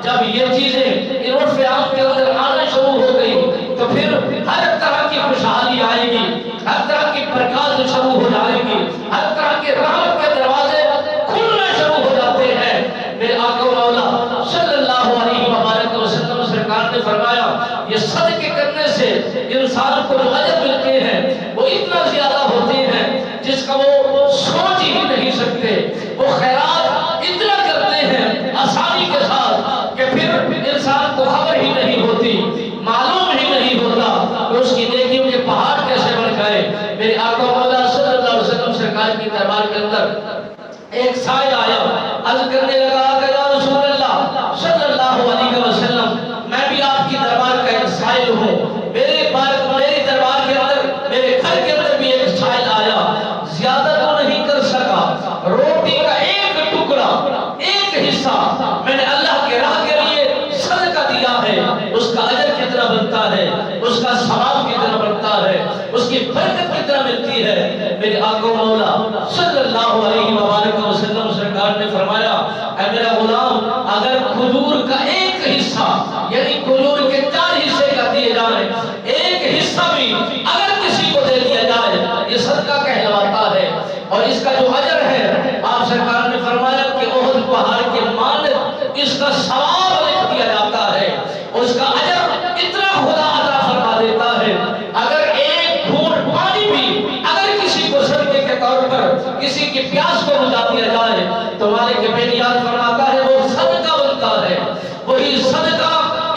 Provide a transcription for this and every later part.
جب یہ چیزیں عرف عام کے اندر آنا شروع ہو گئی تو پھر ہر طرح کی خوشحالی آئے گی، ہر طرح کی برکات شروع ہو جائے گی، ہر طرح کے رحمت کے دروازے کھلنا شروع ہو جاتے ہیں۔ میرے آقا و مولا صلی اللہ علیہ وآلہ وسلم سرکار نے فرمایا یہ صدقے کرنے سے انسان کو جو اجر ملتے ہیں وہ اتنا زیادہ ہوتے ہیں جس کا وہ سوچ ہی نہیں سکتے۔ وہ خیرات اتنا کرتے ہیں آسانی کے ساتھ کہ پھر انسان کو خبر ہی نہیں ہوتی، معلوم ہی نہیں ہوتا کہ اس کی نیکیوں کے پہاڑ کیسے بڑھ گئے۔ میرے آقا مولا صلی اللہ علیہ وسلم سرکار کی دربار کے اندر ایک سائل آیا، عرض کرنے لگا کہ یا رسول اللہ صلی اللہ علیہ وسلم میں بھی آپ کی دربار کا ایک سائل ہوں، میری دربار کے اندر میرے گھر کے اندر بھی ایک سائل آیا، زیادہ تو نہیں کر سکا، روٹی کا ایک ٹکڑا ایک حصہ میں نے اللہ کے راہ کے لیے صدقہ دیا ہے، اس کا اجر کتنا بنتا ہے، اس کا ثواب کتنا بنتا ہے، اس کی برکت کتنا ملتی ہے۔ میرے آقا مولا صلی اللہ علیہ وآلہ وسلم سرکار نے فرمایا اے میرا غلام اگر کھجور کا ایک حصہ یعنی کھجور کے 4 حصے کا دیے جائیں، ایک حصہ بھی اگر کسی کو دے دیا جائے یہ صدقہ کہلاتا ہے، اور اس کا جو اجر ہے آپ سرکار نے فرمایا کہ احد پہاڑ کے مانند اس کا ثواب لکھ دیا جاتا ہے، اس کا اجر اتنا خدا عطا فرما دیتا ہے۔ اگر ایک گھونٹ پانی بھی اگر کسی کو صدقے کے طور پر کسی کی پیاس کو بجھا دیا جائے تو مالک بینیاد فرماتا ہے وہ صدقہ بنتا ہے، وہی صدقہ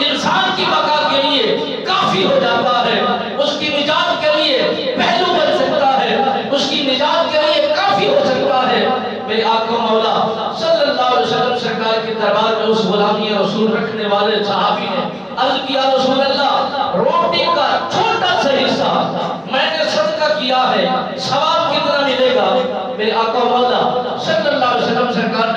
انسان کی بقا کے لیے کافی ہو جاتا ہے، اس کی نجات کے لیے پہلو بن سکتا ہے، اس کی نجات کے لیے کافی ہو سکتا ہے۔ میرے آقا مولا صلی اللہ علیہ وسلم سرکار کے دربار میں اس غلامی رسول رکھنے والے صحابی نے عرض کیا رسول اللہ روٹی کا چھوٹا سا حصہ میں نے صدقہ کیا ہے، ثواب کتنا ملے گا؟ میرے آقا مولا صلی اللہ علیہ وسلم سرکار